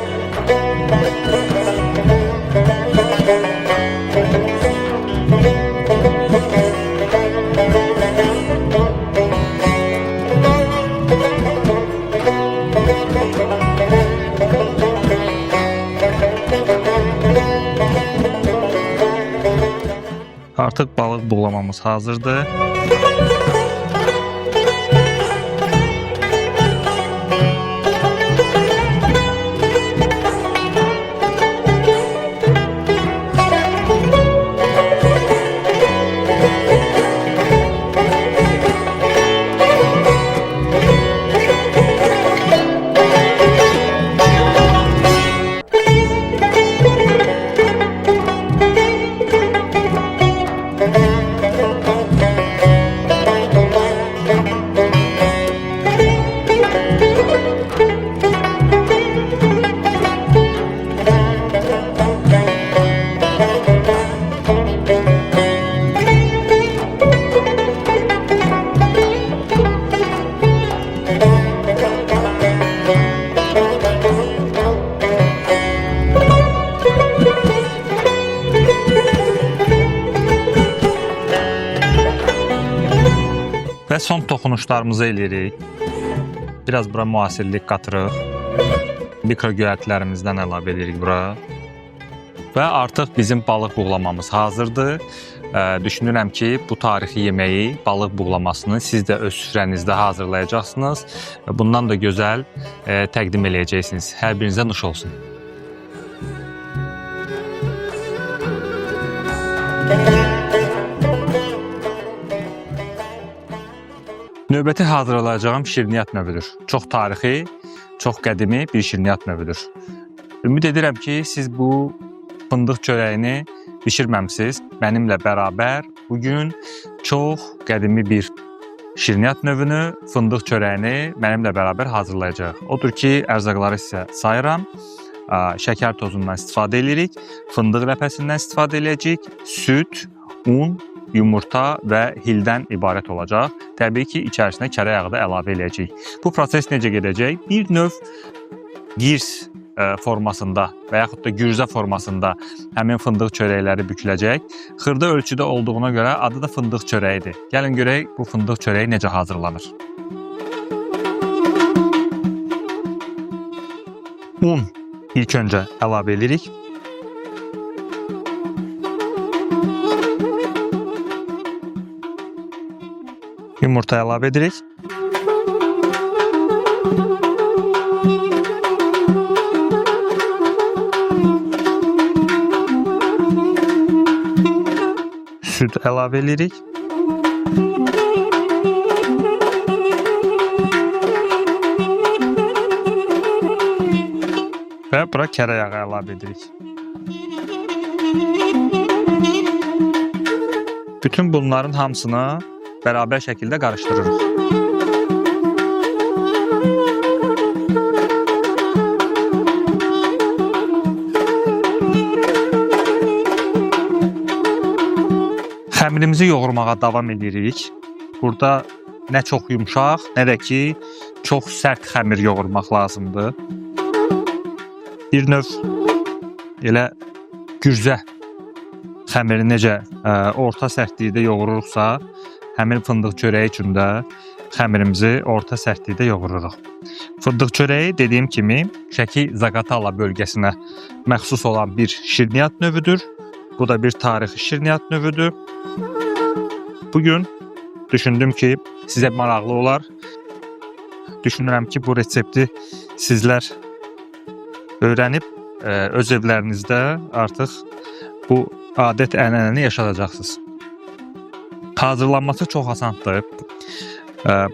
[SPEAKER 1] Artıq balıq buğlamamız hazırdır. Və son toxunuşlarımızı eləyirik. Biraz bura müasirlik qatırıq. Mikro göyərtilərimizdən əlavə edirik bura. Və artıq bizim balıq buğlamamız hazırdır. Düşünürəm ki, bu tarixi yeməyi, balıq buğlamasını siz də öz süfrənizdə hazırlayacaqsınız. Bundan da gözəl təqdim eləyəcəksiniz. Hər birinizə nuş olsun. Növbəti hazırlayacağım şirniyyat növüdür. Çox tarixi, çox qədimi bir şirniyyat növüdür. Ümid edirəm ki, siz bu fındıq çörəyini bişirməmsiniz. Mənimlə bərabər bugün çox qədimi bir şirniyyat növünü, fındıq çörəyini mənimlə bərabər hazırlayacaq. Odur ki, ərzaqları sizə sayıram. Şəkər tozundan istifadə edirik, fındıq ləpəsindən istifadə edəcəyik, süt, un, yumurta və hildən ibarət olacaq. Təbii ki, içərisinə kərə yağı da əlavə edəcəyik. Bu proses necə gedəcək? Bir növ girs formasında və yaxud da gürzə formasında həmin fındıq çörəkləri büküləcək. Xırda ölçüdə olduğuna görə adı da fındıq çörəyidir. Gəlin görək bu fındıq çörəyi necə hazırlanır. Un ilk öncə əlavə edirik. Yumurta əlavə edirik. Süd əlavə edirik. Və bura kərə yağı əlavə edirik. Bütün bunların hamısını bərabər şəkildə qarışdırırıq. Xəmirimizi yoğurmağa davam edirik. Burada nə çox yumşaq, nə də ki, çox sərt xəmir yoğurmaq lazımdır. Bir növ elə gürzə xəmiri necə orta sərtlikdə yoğururuqsa, həmin fındıq çörəyi üçün də xəmirimizi orta sərtlikdə yoğururuq. Fındıq çörəyi dediyim kimi Şəki Zaqatala bölgəsinə məxsus olan bir şirniyyat növüdür. Bu da bir tarixi şirniyyat növüdür. Bugün düşündüm ki, sizə maraqlı olar. Düşünürəm ki, bu resepti sizlər öyrənib öz evlərinizdə artıq bu adət-ənənəni yaşadacaqsınız. Hazırlanması çox asandır.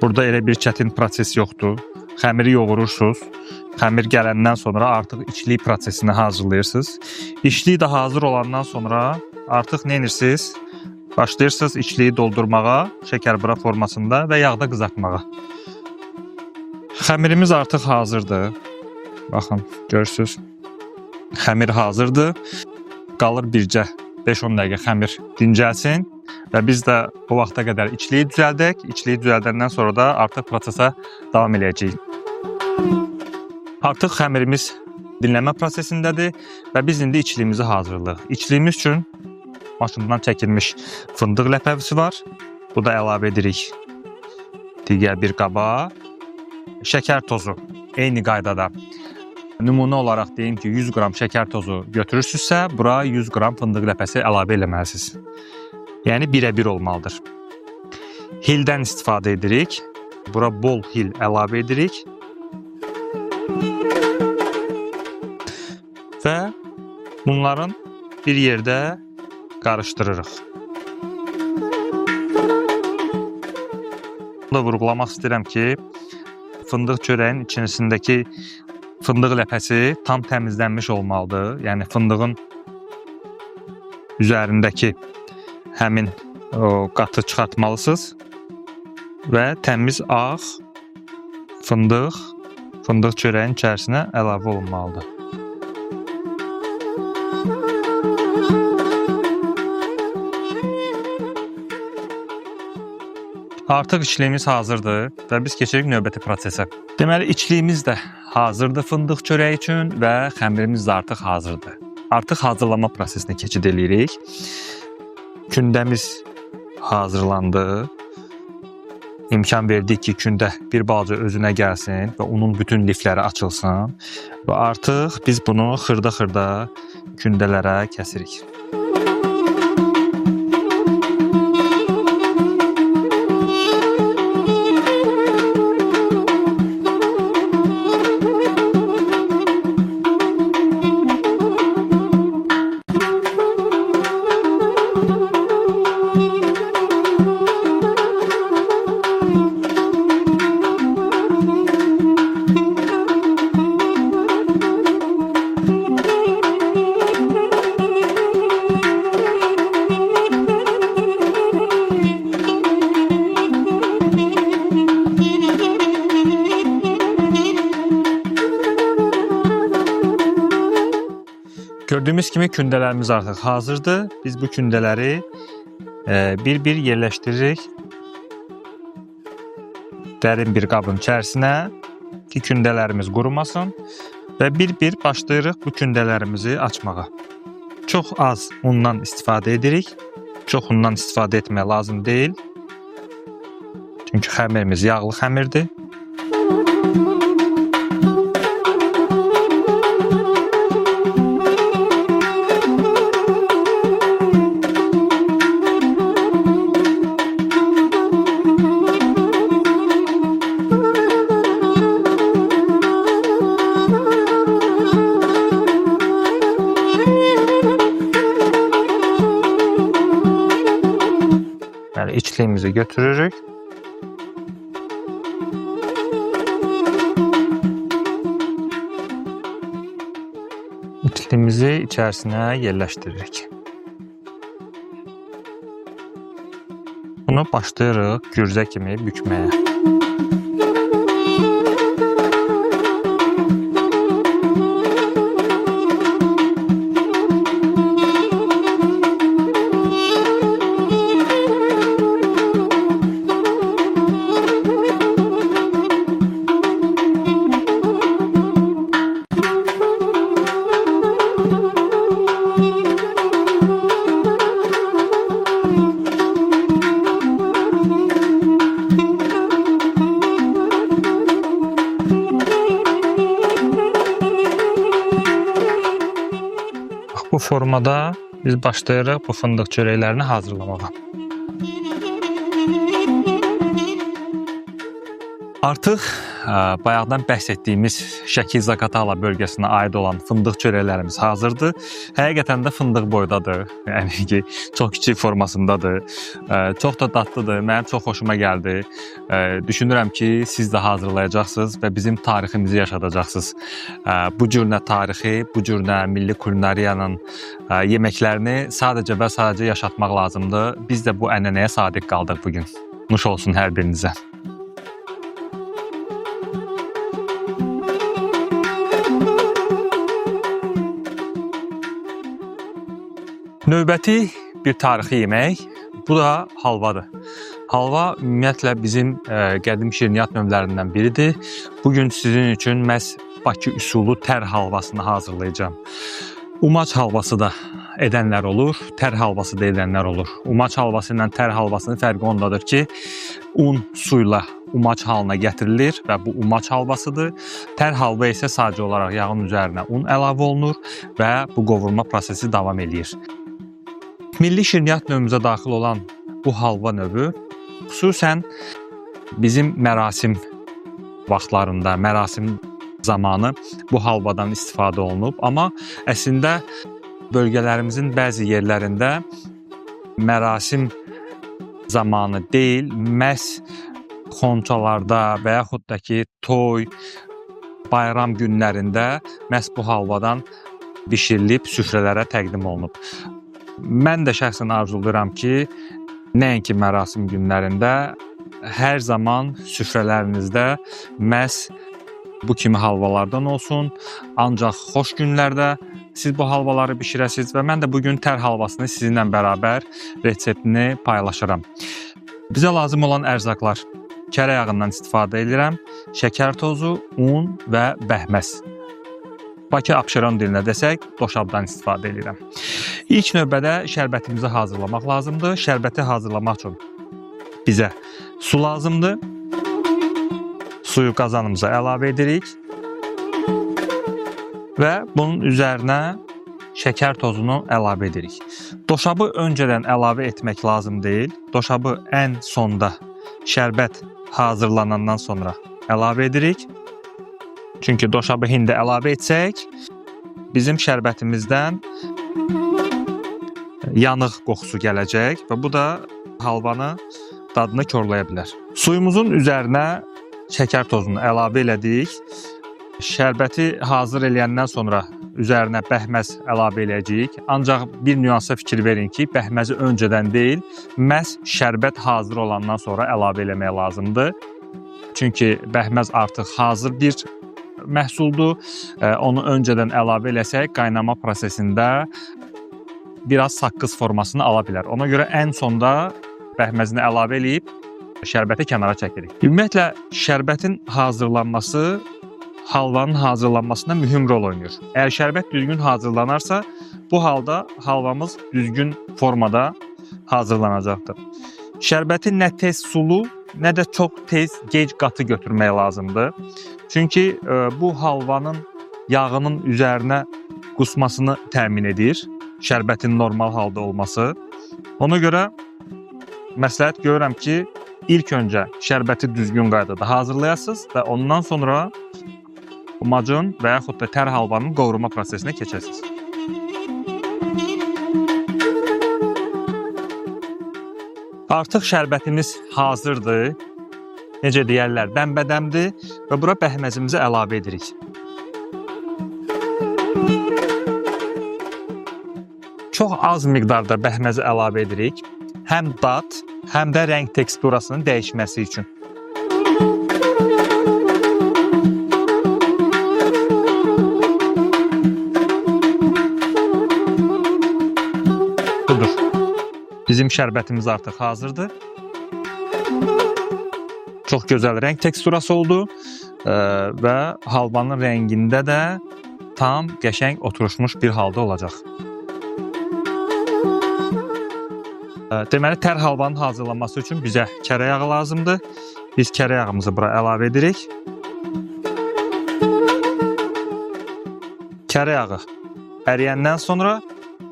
[SPEAKER 1] Burada elə bir çətin proses yoxdur. Xəmiri yoğurursunuz. Xəmir gələndən sonra artıq içlik prosesini hazırlayırsınız. İçlik də hazır olandan sonra artıq nə edirsiniz? Başlayırsınız içliyi doldurmağa, şəkərbura formasında və yağda qızartmağa. Xəmirimiz artıq hazırdır. Baxın, görürsünüz. Xəmir hazırdır. Qalır bircə 5-10 dəqiqə xəmir dincəlsin və biz də bu vaxta qədər içliyi düzəldək. İçliyi düzəldəndən sonra da artıq prosesə davam edəcəyik. Artıq xəmirimiz dinləmə prosesindədir və biz indi içliyimizi hazırlayırıq. İçliyimiz üçün maşından çəkilmiş fındıq ləpəvisi var. Bu da əlavə edirik digər bir qaba. Şəkər tozu eyni qaydada. Nümunə olaraq deyim ki, 100 qram şəkər tozu götürürsünüzsə, bura 100 qram fındıq ləpəsi əlavə eləməlisiniz. Yəni birə-bir olmalıdır. Hildən istifadə edirik. Bura bol hil əlavə edirik. Və bunların bir yerdə qarışdırırıq. Bunu da vurğulamaq istəyirəm ki, fındıq çörəyin içərisindəki fındıq ləpəsi tam təmizlənmiş olmalıdır. Yəni fındığın üzərindəki həmin qatı çıxartmalısınız və təmiz ağ fındıq çörəyin içərisinə əlavə olunmalıdır. Artıq içliyimiz hazırdır və biz keçirik növbəti prosesə. Deməli, içliyimiz də hazırdır fındıq çörəyi üçün və xəmirimiz də artıq hazırdır. Artıq hazırlama prosesinə keçid edirik. Kündəmiz hazırlandı. İmkan verdik ki, kündə bir balaca özünə gəlsin və onun bütün lifləri açılsın. Və artıq biz bunu xırda-xırda kündələrə kəsirik. Gördüyümüz kimi kündələrimiz artıq hazırdır. Biz bu kündələri bir-bir yerləşdiririk dərin bir qabın içərisinə ki, kündələrimiz qurumasın və bir-bir başlayırıq bu kündələrimizi açmağa. Çox az undan istifadə edirik. Çox undan istifadə etmək lazım deyil. Çünki xəmirimiz yağlı xəmirdir. Bəli, içliyimizi götürürük. İçliyimizi içərisinə yerləşdiririk. Bunu başlayırıq gürzə kimi bükməyə. Bu formada biz başlayırıq bu fındıq çörəklərini hazırlamağa. Artıq bayaqdan bəhs etdiyimiz Şəki Zaqatala bölgəsinə aid olan fındıq çörəklərimiz hazırdır. Həqiqətən də fındıq boydadır. Yəni ki, çox kiçik formasındadır. Çox da dadlıdır. Mənim çox xoşuma gəldi. Düşünürəm ki, siz də hazırlayacaqsınız və bizim tariximizi yaşadacaqsınız. Bu cürnə tarixi, bu cürnə milli kulinariyanın yeməklərini sadəcə və sadəcə yaşatmaq lazımdır. Biz də bu ənənəyə sadiq qaldıq bugün. Nuş olsun hər birinizə. Növbəti bir tarixi yemək, bu da halvadır. Halva ümumiyyətlə bizim qədim şirniyyat növlərindən biridir. Bugün sizin üçün məhz Bakı üsulu tər halvasını hazırlayacağım. Umaç halvası da edənlər olur, tər halvası da edənlər olur. Umaç halvası ilə tər halvasının fərqi ondadır ki, un suyla umaç halına gətirilir və bu umaç halvasıdır. Tər halva isə sadəcə olaraq yağın üzərinə un əlavə olunur və bu qovurma prosesi davam edir. Milli şirniyyat növümüzə daxil olan bu halva növü xüsusən bizim mərasim vaxtlarında, mərasim zamanı bu halvadan istifadə olunub. Amma əslində bölgələrimizin bəzi yerlərində mərasim zamanı deyil, məhz xonçalarda və yaxud da ki, toy, bayram günlərində məhz bu halvadan bişirilib süfrələrə təqdim olunub. Mən də şəxsən arzulayıram ki, nəinki mərasim günlərində, hər zaman süfrələrinizdə məhz bu kimi halvalardan olsun. Ancaq xoş günlərdə siz bu halvaları bişirəsiniz və mən də bugün tər halvasını sizinlə bərabər reseptini paylaşıram. Bizə lazım olan ərzaqlar: kərə yağından istifadə edirəm, şəkər tozu, un və bəhməz. Bakı Abşeron dilinə desək, doşabdan istifadə edirəm. İlk növbədə şərbətimizi hazırlamaq lazımdır. Şərbəti hazırlamaq üçün bizə su lazımdır. Suyu qazanımıza əlavə edirik və bunun üzərinə şəkər tozunu əlavə edirik. Doşabı öncədən əlavə etmək lazım deyil. Doşabı ən sonda şərbət hazırlanandan sonra əlavə edirik. Çünki doşabı indi əlavə etsək, bizim şərbətimizdən yanıq qoxusu gələcək və bu da halvanı dadını korlaya bilər. Suyumuzun üzərinə şəkər tozunu əlavə elədik. Şərbəti hazır eləyəndən sonra üzərinə bəhməz əlavə eləyəcəyik. Ancaq bir nüansa fikir verin ki, bəhməzi öncədən deyil, məhz şərbət hazır olandan sonra əlavə eləmək lazımdır. Çünki bəhməz artıq hazır bir məhsuldur. Onu öncədən əlavə eləsək, qaynama prosesində biraz saqqız formasını ala bilər. Ona görə ən sonda bəhməzini əlavə eləyib şərbəti kənara çəkirik. Ümumiyyətlə, şərbətin hazırlanması halvanın hazırlanmasında mühüm rol oynayır. Əgər şərbət düzgün hazırlanarsa, bu halda halvamız düzgün formada hazırlanacaqdır. Şərbəti nə tez sulu, nə də çox tez gec qatı götürmək lazımdır. Çünki bu halvanın yağının üzərinə qusmasını təmin edir, şərbətin normal halda olması. Ona görə məsləhət görürəm ki, ilk öncə şərbəti düzgün qaydada hazırlayasınız və ondan sonra macun və yaxud da tər halvanın qovurma prosesinə keçəsiniz. Artıq şərbətimiz hazırdır. Necə deyərlər, bəmbədəmdir və bura bəhməzimizi əlavə edirik. Çox az miqdarda bəhməzi əlavə edirik. Həm dad, həm də rəng teksturasının dəyişməsi üçün. Budur. Bizim şərbətimiz artıq hazırdır. Çox gözəl rəng teksturası oldu və halvanın rəngində də tam qəşəng oturuşmuş bir halda olacaq. Deməli, tər halvanın hazırlanması üçün bizə kərə yağı lazımdır. Biz kərə yağımızı bura əlavə edirik. Kərə yağı əriyəndən sonra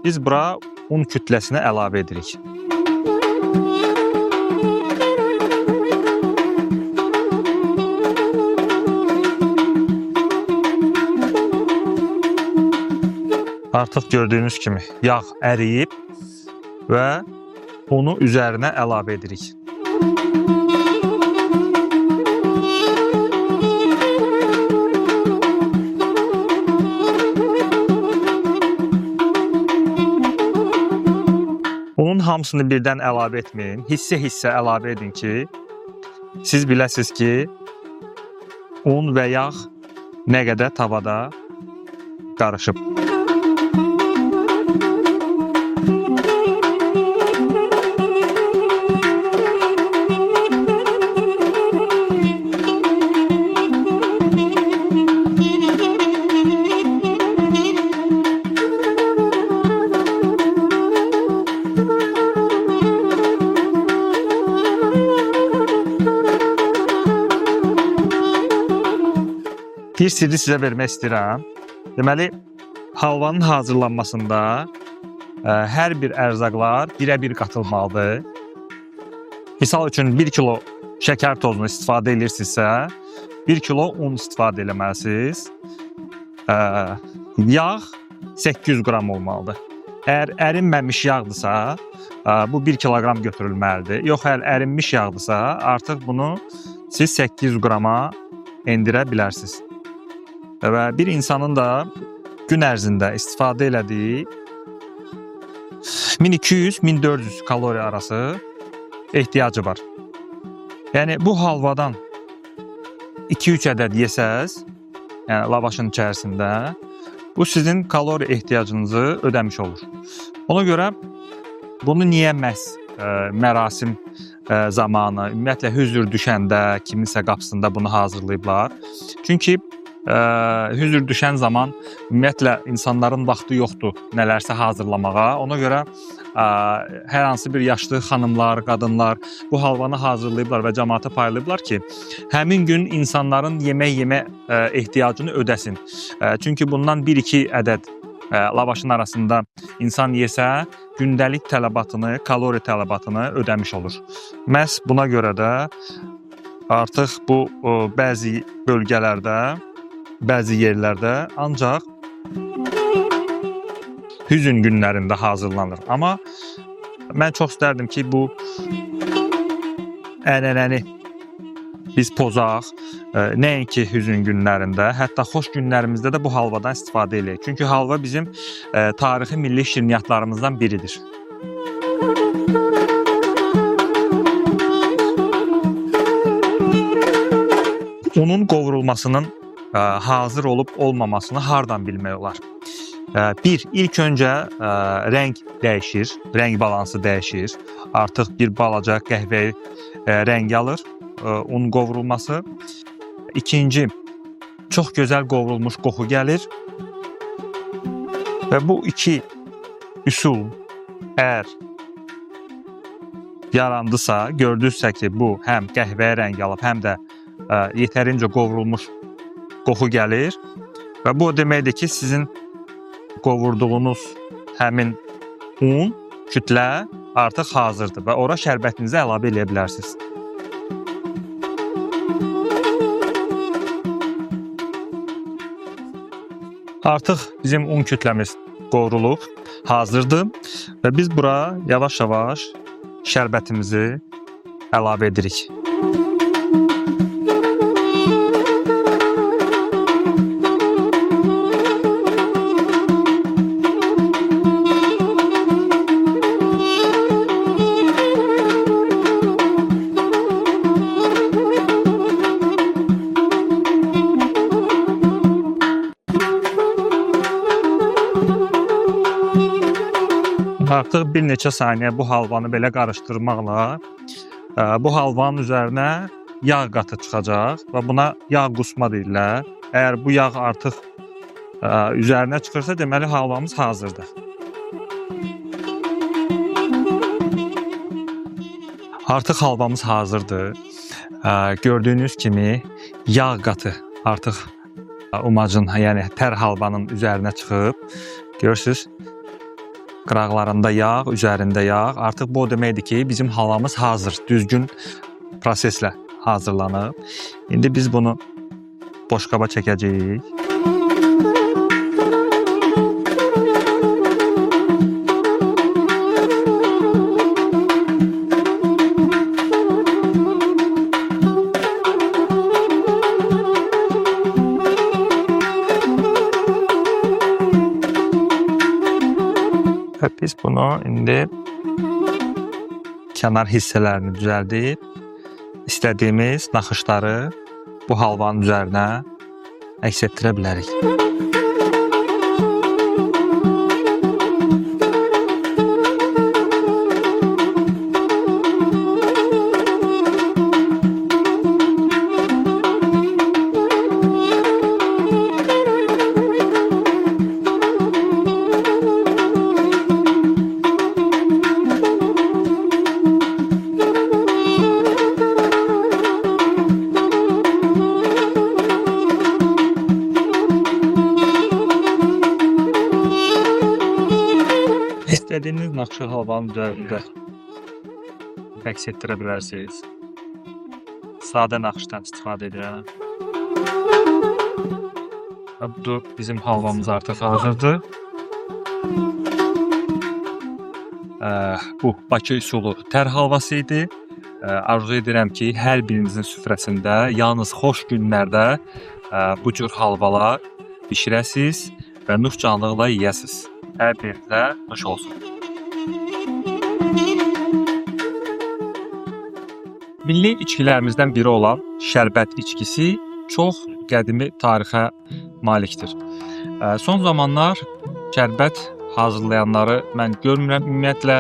[SPEAKER 1] biz bura un kütləsini əlavə edirik. Artıq gördüyünüz kimi yağ əriyib və unu üzərinə əlavə edirik. Unun hamısını birdən əlavə etməyin. Hissə-hissə əlavə edin ki, siz biləsiniz ki, un və yağ nə qədər tavada qarışıb. Bir sirri sizə vermək istəyirəm. Deməli, halvanın hazırlanmasında hər bir ərzaqlar birə-bir qatılmalıdır. Misal üçün 1 kilo şəkər tozunu istifadə edirsinizsə, 1 kilo un istifadə etməlisiniz. Yağ 800 qram olmalıdır. Əgər ərinməmiş yağdırsa, bu 1 kiloqram götürülməlidir. Yox, əgər ərinmiş yağdırsa, artıq bunu siz 800 qrama endirə bilərsiniz. Və bir insanın da gün ərzində istifadə elədiyi 1200-1400 kalori arası ehtiyacı var. Yəni bu halvadan 2-3 ədəd yesəz, yəni lavaşın içərisində, bu sizin kalori ehtiyacınızı ödəmiş olur. Ona görə bunu niyə məhz mərasim zamanı, ümumiyyətlə hüzür düşəndə, kiminsə qapısında bunu hazırlayıblar. Çünki hüzür düşən zaman ümumiyyətlə insanların vaxtı yoxdur nələrsə hazırlamağa. Ona görə hər hansı bir yaşlı xanımlar, qadınlar bu halvanı hazırlayıblar və cəmaata paylayıblar ki, həmin gün insanların yemək yemə ehtiyacını ödəsin. Çünki bundan 1-2 ədəd lavaşın arasında insan yesə, gündəlik tələbatını, kalori tələbatını ödəmiş olur. Məhz buna görə də artıq bu bəzi bölgələrdə, bəzi yerlərdə ancaq hüzün günlərində hazırlanır. Amma mən çox istərdim ki, bu ənənəni biz pozaq, nəinki hüzün günlərində, hətta xoş günlərimizdə də bu halvadan istifadə edək. Çünki halva bizim tarixi milli şirniyyatlarımızdan biridir. Unun qovrulmasının hazır olub olmamasını hardan bilmək olar? İlk öncə rəng dəyişir, rəng balansı dəyişir. Artıq bir balaca qəhvəyi rəng alır un qovrulması. İkinci, çox gözəl qovrulmuş qoxu gəlir. Və bu iki üsul əgər yarandısa, gördünüzsə ki, bu həm qəhvəyi rəng alıb, həm də yetərincə qovrulmuş qoxu gəlir və bu o deməkdir ki, sizin qovurduğunuz həmin un, kütlə artıq hazırdır və ora şərbətinizi əlavə edə bilərsiniz. Artıq bizim un kütləmiz qovrulub, hazırdır və biz bura yavaş-yavaş şərbətimizi əlavə edirik. Artıq bir neçə saniyə bu halvanı belə qarışdırmaqla bu halvanın üzərinə yağ qatı çıxacaq və buna yağ qusma deyirlər. Əgər bu yağ artıq üzərinə çıxırsa, deməli halvamız hazırdır. Artıq halvamız hazırdır. Gördüyünüz kimi yağ qatı artıq umacın, yəni tər halvanın üzərinə çıxıb. Görürsüz? Qıraqlarında yağ, üzərində yağ. Artıq bu o deməkdir ki, bizim halvamız hazır, düzgün proseslə hazırlanıb. İndi biz bunu boşqaba çəkəcəyik. Biz bunu indi kənar hissələrini düzəldib istədiyimiz naxışları bu halvanın üzərinə əks etdirə bilərik. İstədiyiniz naxışı halvanın üzərində əks etdirə bilərsiniz. Sadə naxışdan istifadə edirəm. Bu bizim halvamız artıq hazırdır. Bu Bakı üsulu tər halvası idi. Arzu edirəm ki, hər birinizin süfrəsində yalnız xoş günlərdə bu cür halvalar bişirəsiniz və nuş canlıqla yeyəsiniz. Hər birinizə nuş olsun. Milli içkilərimizdən biri olan şərbət içkisi çox qədimi tarixə malikdir. Son zamanlar şərbət hazırlayanları mən görmürəm. Ümumiyyətlə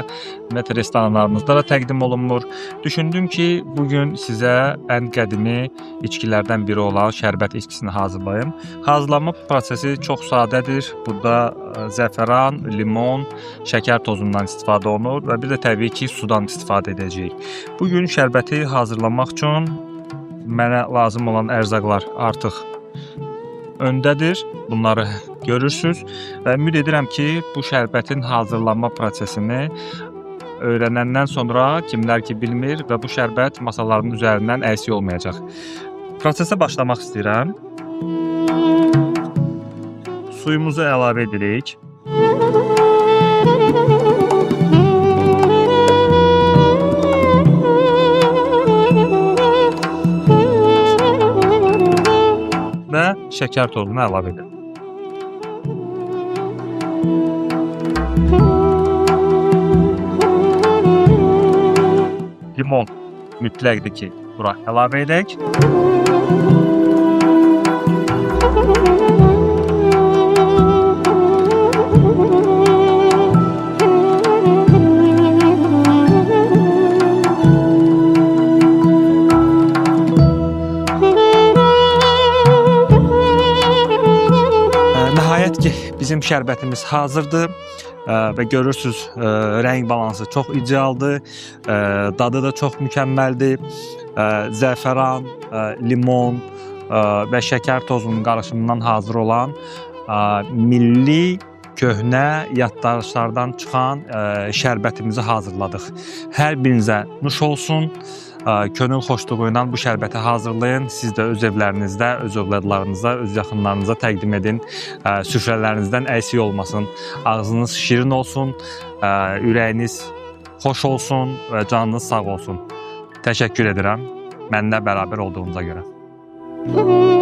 [SPEAKER 1] restoranlarımızda da təqdim olunmur. Düşündüm ki, bugün sizə ən qədimi içkilərdən biri olan şərbət içkisini hazırlayım. Hazırlanma prosesi çox sadədir. Burada zəfəran, limon, şəkər tozundan istifadə olunur və bir də təbii ki, sudan istifadə edəcəyik. Bugün şərbəti hazırlamaq üçün mənə lazım olan ərzaqlar artıq öndədir. Bunları görürsünüz və ümid edirəm ki, bu şərbətin hazırlanma prosesini öyrənəndən sonra kimlər ki bilmir və bu şərbət masaların üzərindən əksik olmayacaq. Prosesə başlamaq istəyirəm. Suyumuzu əlavə edirik. Və şəkər tozunu əlavə edir. Limon mütləqdir ki, bura əlavə edək. Bizim şərbətimiz hazırdır və görürsünüz rəng balansı çox idealdır, dadı da çox mükəmməldir. Zəfəran, limon və şəkər tozunun qarışımından hazır olan milli köhnə yaddaşlardan çıxan şərbətimizi hazırladıq. Hər birinizə nuş olsun. Könül xoşluğu ilə bu şərbəti hazırlayın. Siz də öz evlərinizdə, öz övladlarınıza, öz yaxınlarınıza təqdim edin. Süfrələrinizdən əksik olmasın. Ağzınız şirin olsun, ürəyiniz xoş olsun və canınız sağ olsun. Təşəkkür edirəm, mənimlə bərabər olduğunuza görə.